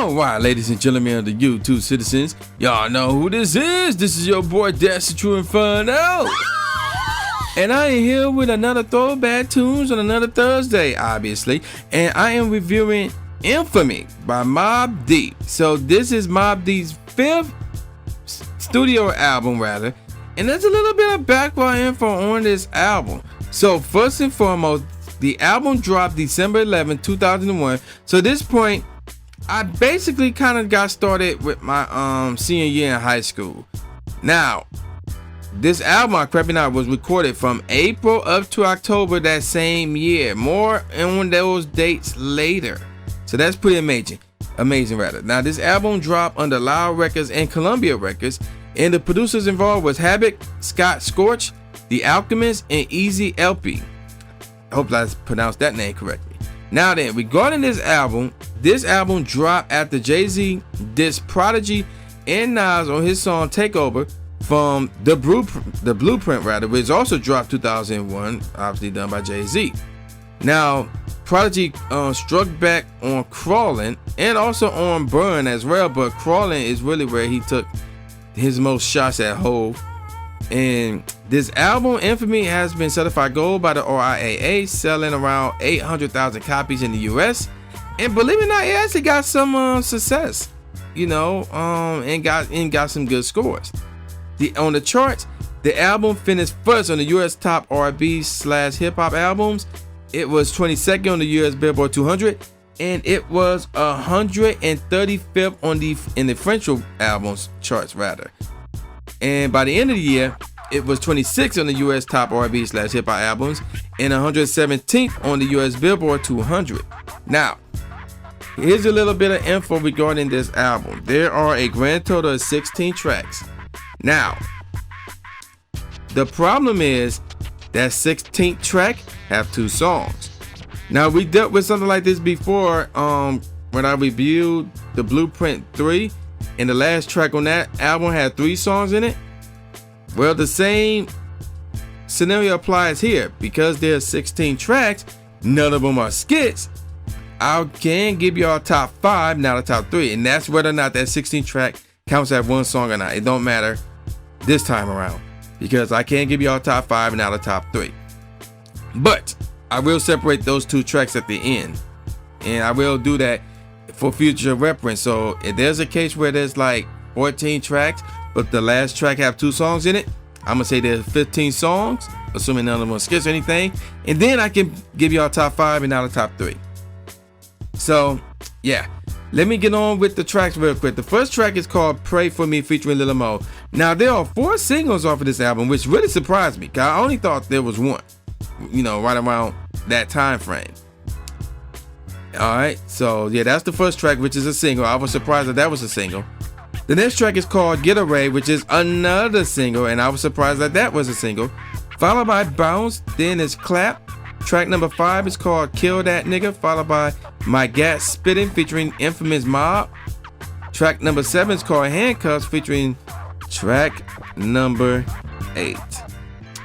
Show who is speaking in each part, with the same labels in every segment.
Speaker 1: All right, ladies and gentlemen of the YouTube citizens, y'all know who this is. This is your boy, That's the True Inferno. And I am here with another Throwback Tunes on another Thursday, obviously. And I am reviewing Infamy by Mobb Deep. So this is Mobb Deep's 5th studio album, rather. And there's a little bit of background info on this album. So first and foremost, the album dropped December 11, 2001. So at this point, I basically kind of got started with my senior year in high school. Now, this album, I crept out, was recorded from April up to October that same year. More on those dates later. So that's pretty amazing rather. Now, this album dropped under Loud Records and Columbia Records, and the producers involved was Havoc, Scott Scorch, The Alchemist, and Easy LP. I hope I pronounced that name correctly. Now then, regarding this album dropped after Jay-Z dissed Prodigy and Nas on his song Takeover from the Blueprint, which also dropped 2001, obviously done by Jay-Z. Now, Prodigy struck back on Crawlin' and also on Burn as well, but Crawlin' is really where he took his most shots at Hove. And this album, Infamy, has been certified gold by the RIAA, selling around 800,000 copies in the US. And believe it or not, it actually got some success, and got some good scores. On the charts, the album finished first on the US top R&B/hip hop albums. It was 22nd on the US Billboard 200, and it was 135th in the French albums charts rather. And by the end of the year, it was 26th on the US top R&B/hip hop albums and 117th on the US Billboard 200. Now, here's a little bit of info regarding this album. There are a grand total of 16 tracks. Now, the problem is that 16th track have 2 songs. Now, we dealt with something like this before when I reviewed the Blueprint 3, and the last track on that album had 3 songs in it. Well, the same scenario applies here. Because there's 16 tracks, none of them are skits. I can give y'all top 5, not a top 3, and that's whether or not that 16 track counts as 1 song or not. It don't matter this time around, because I can't give y'all top 5 and not a top 3. But I will separate those 2 tracks at the end, and I will do that for future reference. So if there's a case where there's like 14 tracks, but the last track have 2 songs in it, I'm gonna say there's 15 songs, assuming none of them skips or anything, and then I can give y'all top 5 and not a top 3. So yeah, let me get on with the tracks real quick. The first track is called Pray For Me featuring Lil Mo. Now, there are 4 singles off of this album, which really surprised me, because I only thought there was 1, right around that time frame. Alright, so yeah, that's the first track, which is a single. I was surprised that was a single. The next track is called Get Away, which is another single, and I was surprised that was a single. Followed by Bounce, then is Clap. Track number 5 is called Kill That Nigga, followed by My Gat Spittin' featuring Infamous Mob. Track number 7 is called Handcuffs featuring track number 8,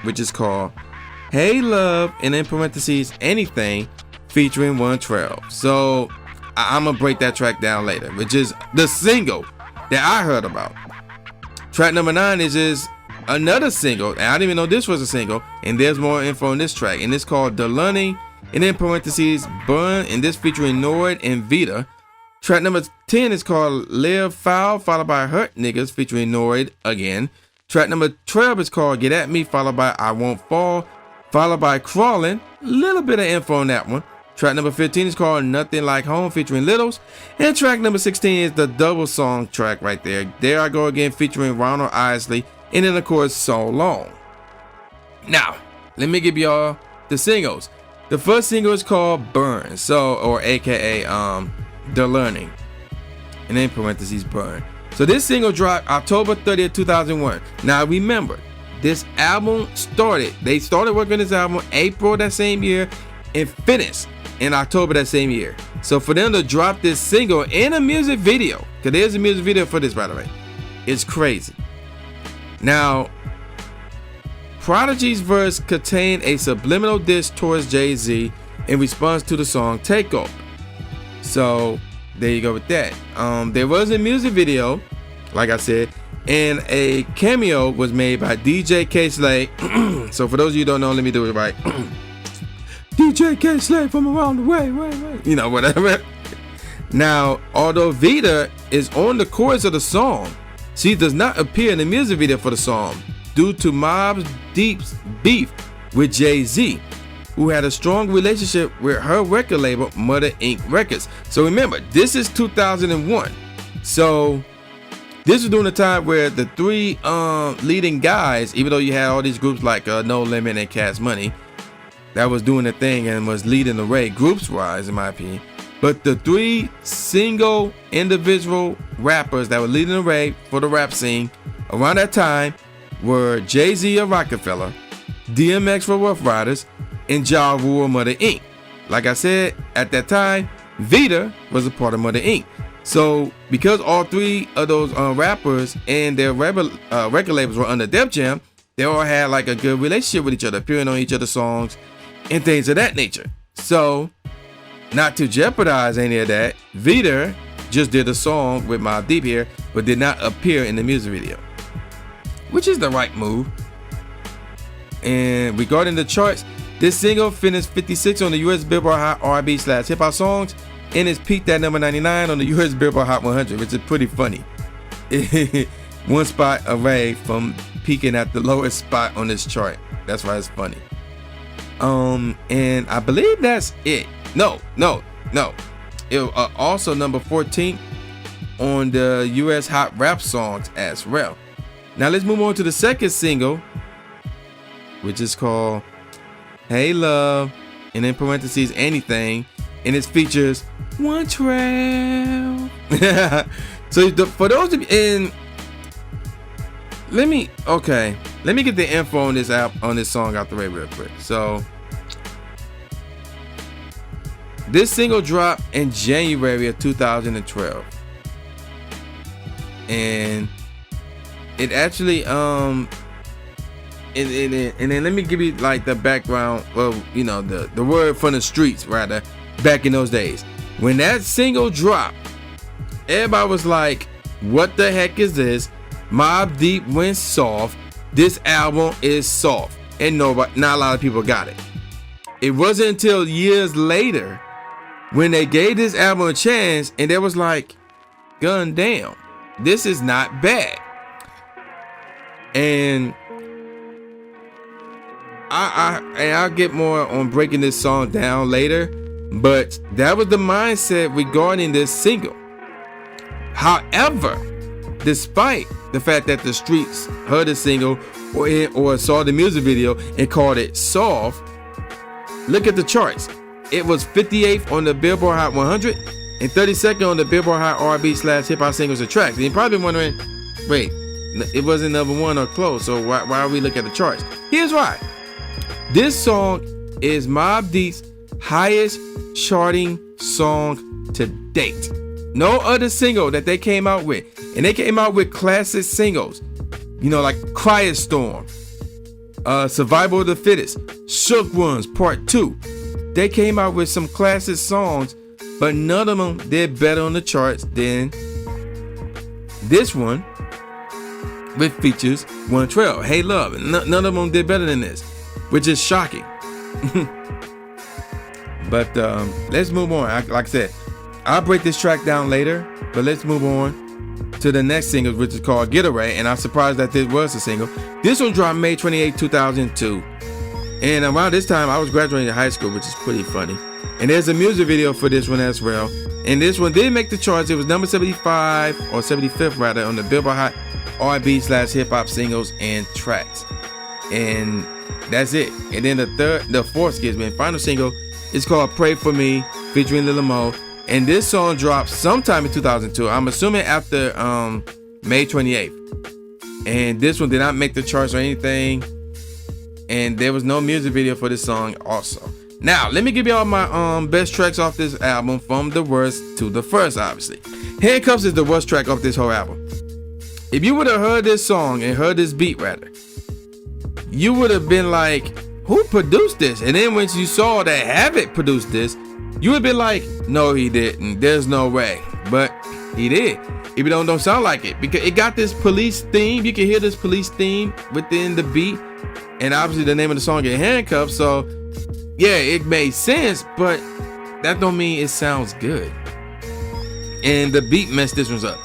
Speaker 1: which is called Hey Love, and in parentheses, Anything featuring 112. So I'm gonna break that track down later, which is the single that I heard about. Track number 9 is another single, and I didn't even know this was a single, and there's more info on this track, and it's called The Learning, and in parentheses, Burn, and this featuring Noid and Vita. Track number 10 is called Live Foul, followed by Hurt Niggas featuring Noid again. Track number 12 is called Get At Me, followed by I Won't Fall, followed by Crawlin'. Little bit of info on that one. Track number 15 is called Nothing Like Home featuring Littles. And track number 16 is the double song track right there. There I Go Again featuring Ronald Isley. And then of course, So Long. Now, let me give y'all the singles. The first single is called Burn, or aka The Learning. And in parentheses, Burn. So this single dropped October 30th, 2001. Now remember, this album they started working on this album April that same year and finished in October that same year. So for them to drop this single in a music video, because there's a music video for this, by the way, it's crazy. Now, Prodigy's verse contained a subliminal diss towards Jay-Z in response to the song Takeover. So there you go with that. There was a music video, like I said, and a cameo was made by DJ K-Slay. So for those of you who don't know, let me do it right. DJ K-Slay from around the way, you know, whatever. Now, although Vita is on the chorus of the song, she does not appear in the music video for the song due to Mobb Deep's beef with Jay-Z, who had a strong relationship with her record label, Mother Inc. Records. So remember, this is 2001. So this was during the time where the three leading guys, even though you had all these groups like No Limit and Cash Money, that was doing the thing and was leading the way groups-wise, in my opinion. But the three single individual rappers that were leading the way for the rap scene around that time were Jay-Z of Rockefeller, DMX for Rough Riders, and Ja Rule of Mother Inc. Like I said, at that time, Vita was a part of Mother Inc. So because all three of those rappers and their record labels were under Def Jam, they all had like a good relationship with each other, appearing on each other's songs and things of that nature. So not to jeopardize any of that, Vita just did a song with Mobb Deep here, but did not appear in the music video, which is the right move. And regarding the charts, this single finished 56 on the US Billboard Hot R&B/Hip Hop Songs, and it's peaked at number 99 on the US Billboard Hot 100, which is pretty funny. One spot away from peaking at the lowest spot on this chart. That's why it's funny. And I believe that's it. No. It also number 14 on the US Hot Rap Songs as well. Now let's move on to the second single, which is called Hey Love, and in parentheses anything, and it features 112. So for those of you, and let me get the info on this app, on this song out the way real quick. So this single dropped in January of 2012, and it actually and then let me give you like the background. Well, you know, the word from the streets rather, back in those days when that single dropped, everybody was like, what the heck is this? Mobb Deep went soft. This album is soft, and not a lot of people got it. It wasn't until years later when they gave this album a chance, and they was like, gun damn, this is not bad. And I'll get more on breaking this song down later, but that was the mindset regarding this single. However, despite the fact that the streets heard the single or saw the music video and called it soft, look at the charts. It was 58th on the Billboard Hot 100 and 32nd on the Billboard Hot R&B/Hip Hop Singles and Tracks. And you're probably wondering, wait, it wasn't number one or close, so why are we looking at the charts? Here's why. This song is Mobb Deep's highest charting song to date. No other single that they came out with. And they came out with classic singles, you know, like Quiet Storm, Survival of the Fittest, Shook Ones Part 2. They came out with some classic songs, but none of them did better on the charts than this one, which features 112, Hey Love. None of them did better than this, which is shocking. But let's move on. Like I said, I'll break this track down later, but let's move on to the next single, which is called Getaway, and I'm surprised that this was a single. This one dropped May 28, 2002. And around this time, I was graduating high school, which is pretty funny. And there's a music video for this one as well. And this one did make the charts. It was number 75 or 75th rather on the Billboard Hot R&B/Hip Hop Singles and Tracks. And that's it. And then the fourth, final single is called Pray For Me featuring Lil Mo. And this song dropped sometime in 2002. I'm assuming after May 28th. And this one did not make the charts or anything. And there was no music video for this song also. Now, let me give you all my best tracks off this album from the worst to the first, obviously. Handcuffs is the worst track off this whole album. If you would have heard this song and heard this beat rather, you would have been like, who produced this? And then when you saw that Havoc produced this, you would be like, no, he didn't. There's no way. But he did. Even though it don't sound like it, because it got this police theme. You can hear this police theme within the beat, and obviously the name of the song is Handcuffed. So yeah, it made sense, but that don't mean it sounds good. And the beat messed this one up.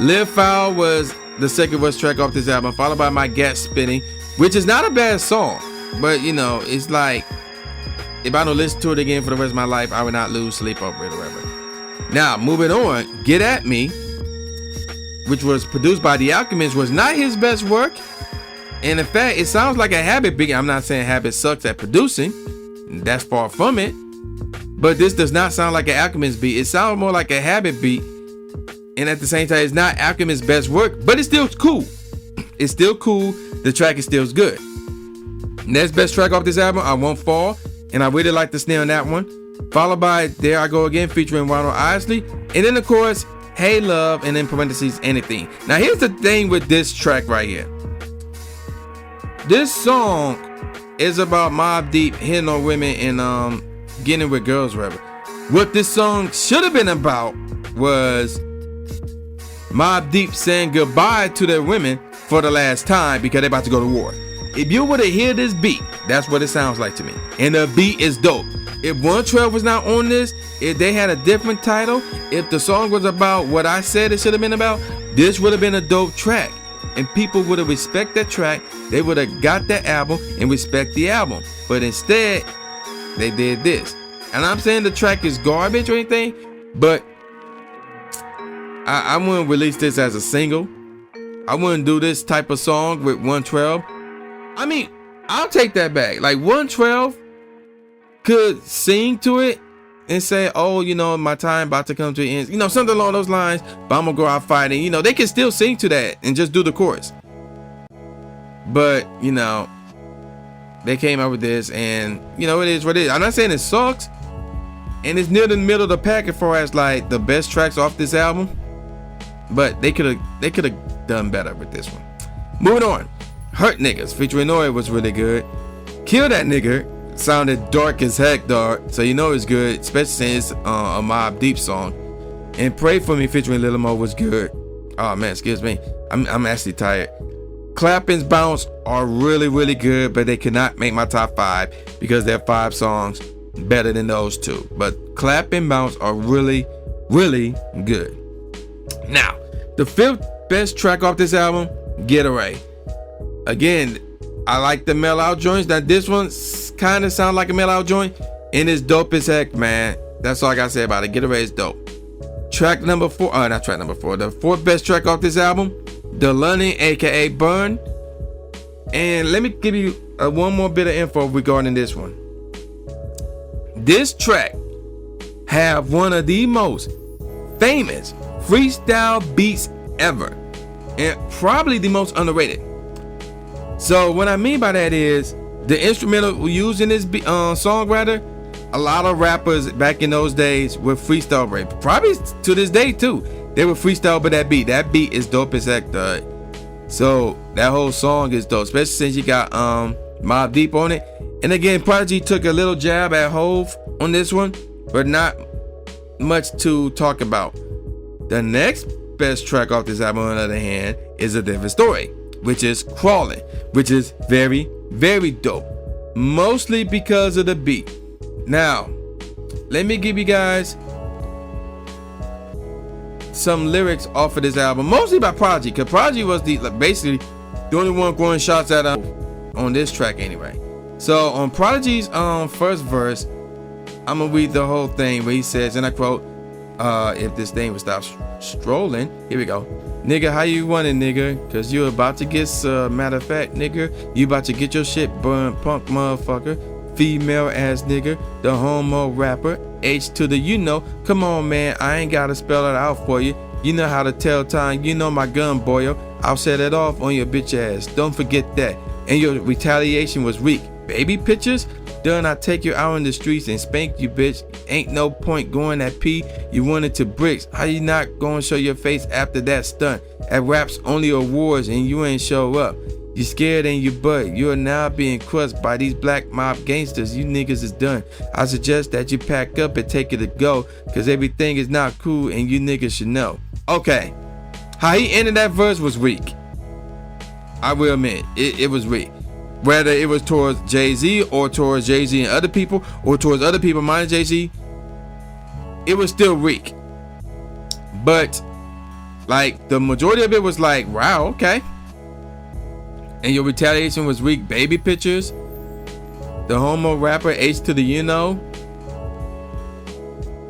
Speaker 1: Live Foul was the second worst track off this album, followed by My Gat Spinning, which is not a bad song, but you know, it's like, if I don't listen to it again for the rest of my life, I would not lose sleep over it or whatever. Now, moving on, Get At Me, which was produced by The Alchemist, was not his best work. And in fact, it sounds like a Habit beat. I'm not saying Habit sucks at producing. That's far from it. But this does not sound like an Alchemist beat. It sounds more like a Habit beat. And at the same time, it's not Alchemist's best work, but it's still cool. It's still cool. The track is still good. Next best track off this album, I Won't Fall. And I really like the snare on that one. Followed by There I Go Again featuring Ronald Isley. And then of course, Hey Love, and in parentheses, Anything. Now here's the thing with this track right here. This song is about Mobb Deep hitting on women and getting with girls, whatever. What this song should have been about was Mobb Deep saying goodbye to their women for the last time because they're about to go to war. If you were to hear this beat, that's what it sounds like to me. And the beat is dope. If 112 was not on this, if they had a different title, if the song was about what I said it should have been about, this would have been a dope track. And people would have respect that track. They would have got that album and respect the album. But instead, they did this. And I'm saying the track is garbage or anything, but I wouldn't release this as a single. I wouldn't do this type of song with 112. I mean, I'll take that back. Like 112 could sing to it and say, oh, you know, my time about to come to an end. You know, something along those lines, but I'm gonna go out fighting. You know, they can still sing to that and just do the chorus. But, you know, they came up with this and, you know, it is what it is. I'm not saying it sucks. And it's near the middle of the pack as far as like the best tracks off this album. But they could have done better with this one. Moving on. Hurt Niggas featuring Nori was really good. Kill That Nigga sounded dark as heck, dog. So you know it's good, especially since it's a Mobb Deep song. And Pray For Me featuring Lil Mo was good. Oh man, excuse me. I'm actually tired. Clap and Bounce are really, really good, but they cannot make my top 5 because there are 5 songs better than those 2. But Clap and Bounce are really, really good. Now, the 5th best track off this album, Getaway. Again, I like the mail out joints. Now this one kind of sounds like a mail out joint, and it's dope as heck, man. That's all I gotta say about it. Getaway is dope. Track number 4, not track number 4. The 4th best track off this album, Delaney, aka Burn. And let me give you one more bit of info regarding this one. This track have one of the most famous freestyle beats ever, and probably the most underrated. So what I mean by that is the instrumental used in this songwriter, a lot of rappers back in those days were freestyle rap. Probably to this day too. They were freestyle by that beat. That beat is dope as heck, dog. So that whole song is dope, especially since you got Mobb Deep on it. And again, Prodigy took a little jab at Hove on this one, but not much to talk about. The next best track off this album, on the other hand, is A Different Story, which is Crawling, which is very, very dope. Mostly because of the beat. Now, let me give you guys some lyrics off of this album, mostly by Prodigy, because Prodigy was basically the only one throwing shots at on this track anyway. So on Prodigy's first verse, I'm gonna read the whole thing where he says, and I quote, if this thing would stop strolling, here we go. Nigga, how you running, nigga? Cause you about to get matter of fact, nigga, you about to get your shit burned, punk motherfucker. Female ass nigga, the homo rapper, H to the you know. Come on, man, I ain't gotta spell it out for you. You know how to tell time, you know my gun, boyo. I'll set it off on your bitch ass. Don't forget that. And your retaliation was weak. Baby pictures? Done, I take you out in the streets and spank you, bitch. Ain't no point going at P. You wanted to bricks. How you not gonna show your face after that stunt? At raps only awards and you ain't show up. You scared in your butt. You are now being crushed by these black mob gangsters. You niggas is done. I suggest that you pack up and take it to go, cause everything is not cool and you niggas should know. Okay, how he ended that verse was weak. I will admit, it was weak. Whether it was towards Jay-Z or towards Jay-Z and other people, or towards other people minus Jay-Z, it was still weak. But like the majority of it was like, wow, okay. And your retaliation was weak. Baby pictures. The homo rapper H to the you know.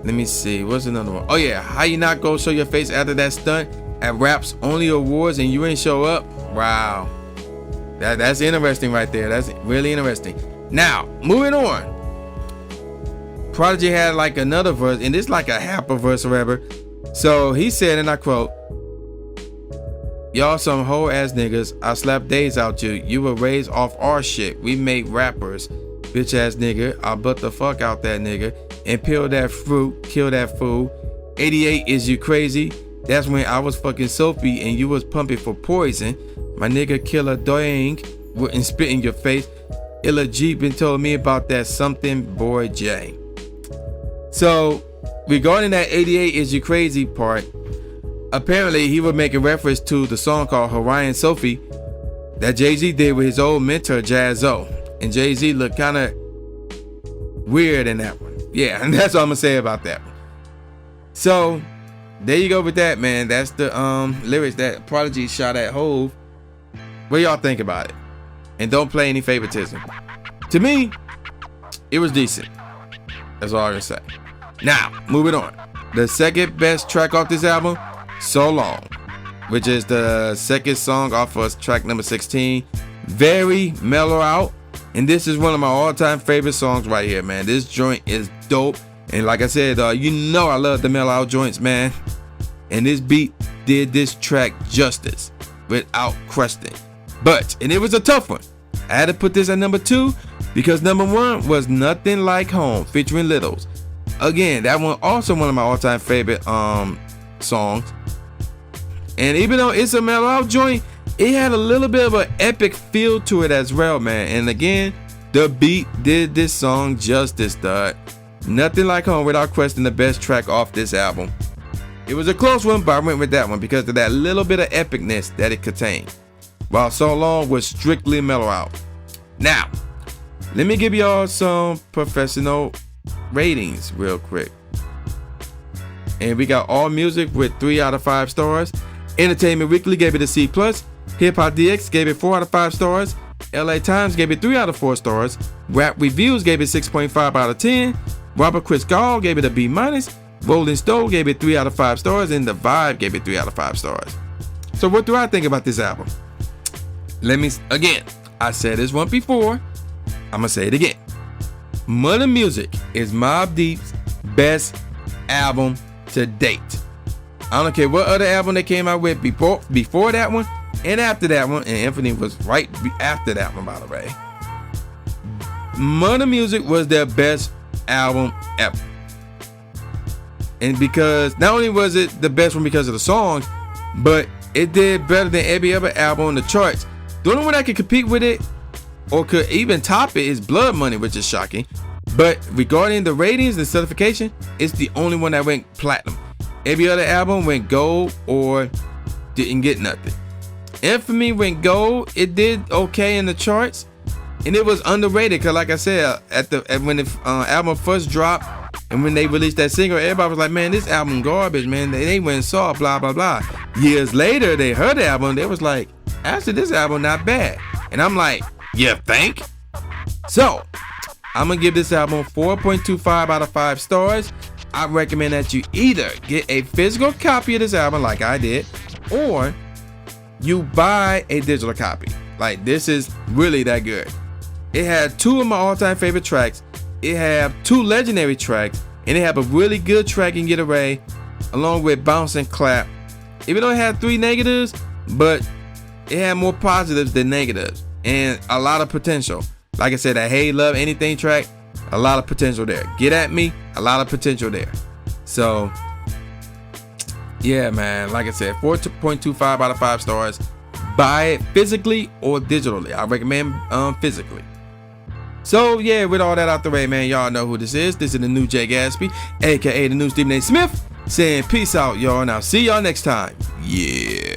Speaker 1: Let me see. What's another one? Oh yeah. How you not go show your face after that stunt at Raps Only Awards and you ain't show up? Wow. That's interesting right there. That's really interesting. Now, moving on. Prodigy had like another verse, and it's like a half a verse or whatever. So he said, and I quote, "Y'all some hoe ass niggas. I slapped days out you. You were raised off our shit. We made rappers. Bitch ass nigga. I'll butt the fuck out that nigga and peel that fruit. Kill that fool. 88 is you crazy? That's when I was fucking Sophie and you was pumping for poison. My nigga Killer Doing wouldn't spit in your face. Illa G been told me about that something boy J." So regarding that 88 is you crazy part, apparently he was making reference to the song called Hawaiian Sophie that Jay-Z did with his old mentor Jaz-O. And Jay-Z looked kind of weird in that one. Yeah, and that's all I'm gonna say about that one. So there you go with that, man. That's the lyrics that Prodigy shot at Hove. What y'all think about it? And don't play any favoritism. To me, it was decent. That's all I can say. Now, moving on. The second best track off this album, So Long, which is the second song off of track number 16. Very mellow out. And this is one of my all-time favorite songs right here, man. This joint is dope. And like I said, you know I love the mellow out joints, man. And this beat did this track justice without question. And it was a tough one. I had to put this at number 2 because number 1 was Nothing Like Home featuring Littles. Again, that one also one of my all-time favorite songs. And even though it's a mellow out joint, it had a little bit of an epic feel to it as well, man. And again, the beat did this song justice, dog. Nothing Like Home, without question, the best track off this album. It was a close one, but I went with that one because of that little bit of epicness that it contained, while So Long was strictly mellow out. Now, let me give y'all some professional ratings real quick. And we got All Music with 3 out of 5 stars. Entertainment Weekly gave it a C+. Hip Hop DX gave it 4 out of 5 stars. LA Times gave it 3 out of 4 stars. Rap Reviews gave it 6.5 out of 10. Robert Chris Gall gave it a B-. Rolling Stone gave it 3 out of 5 stars. And The Vibe gave it 3 out of 5 stars. So what do I think about this album? Again, I said this one before. I'm gonna say it again. Mother Music is Mobb Deep's best album to date. I don't care what other album they came out with before that one and after that one, and Infamy was right after that one, by the way. Mother Music was their best album ever. And because not only was it the best one because of the songs, but it did better than every other album on the charts. The only one that could compete with it or could even top it is Blood Money, which is shocking. But regarding the ratings and certification, it's the only one that went platinum. Every other album went gold or didn't get nothing. Infamy went gold. It did okay in the charts, and it was underrated because, like I said, when the album first dropped and when they released that single, everybody was like, "Man, this album garbage, man." They went and saw blah blah blah. Years later, they heard the album. They was like, "Actually, this album not bad." And I'm like, "You think?" So I'm gonna give this album 4.25 out of 5 stars. I recommend that you either get a physical copy of this album like I did, or you buy a digital copy. Like, this is really that good. It had 2 of my all-time favorite tracks. It had 2 legendary tracks, and it had a really good track in Get Array along with Bounce and Clap. Even though it had 3 negatives, but it had more positives than negatives and a lot of potential. Like I said, that Hey Love Anything track, a lot of potential there. Get At Me, a lot of potential there. So yeah, man, like I said, 4.25 out of 5 stars. buy it physically or digitally. I recommend physically. So yeah, with all that out the way, man, y'all know who this is. This is the new Jay Gatsby, aka the new Stephen A. Smith, saying peace out, y'all, and I'll see y'all next time. Yeah.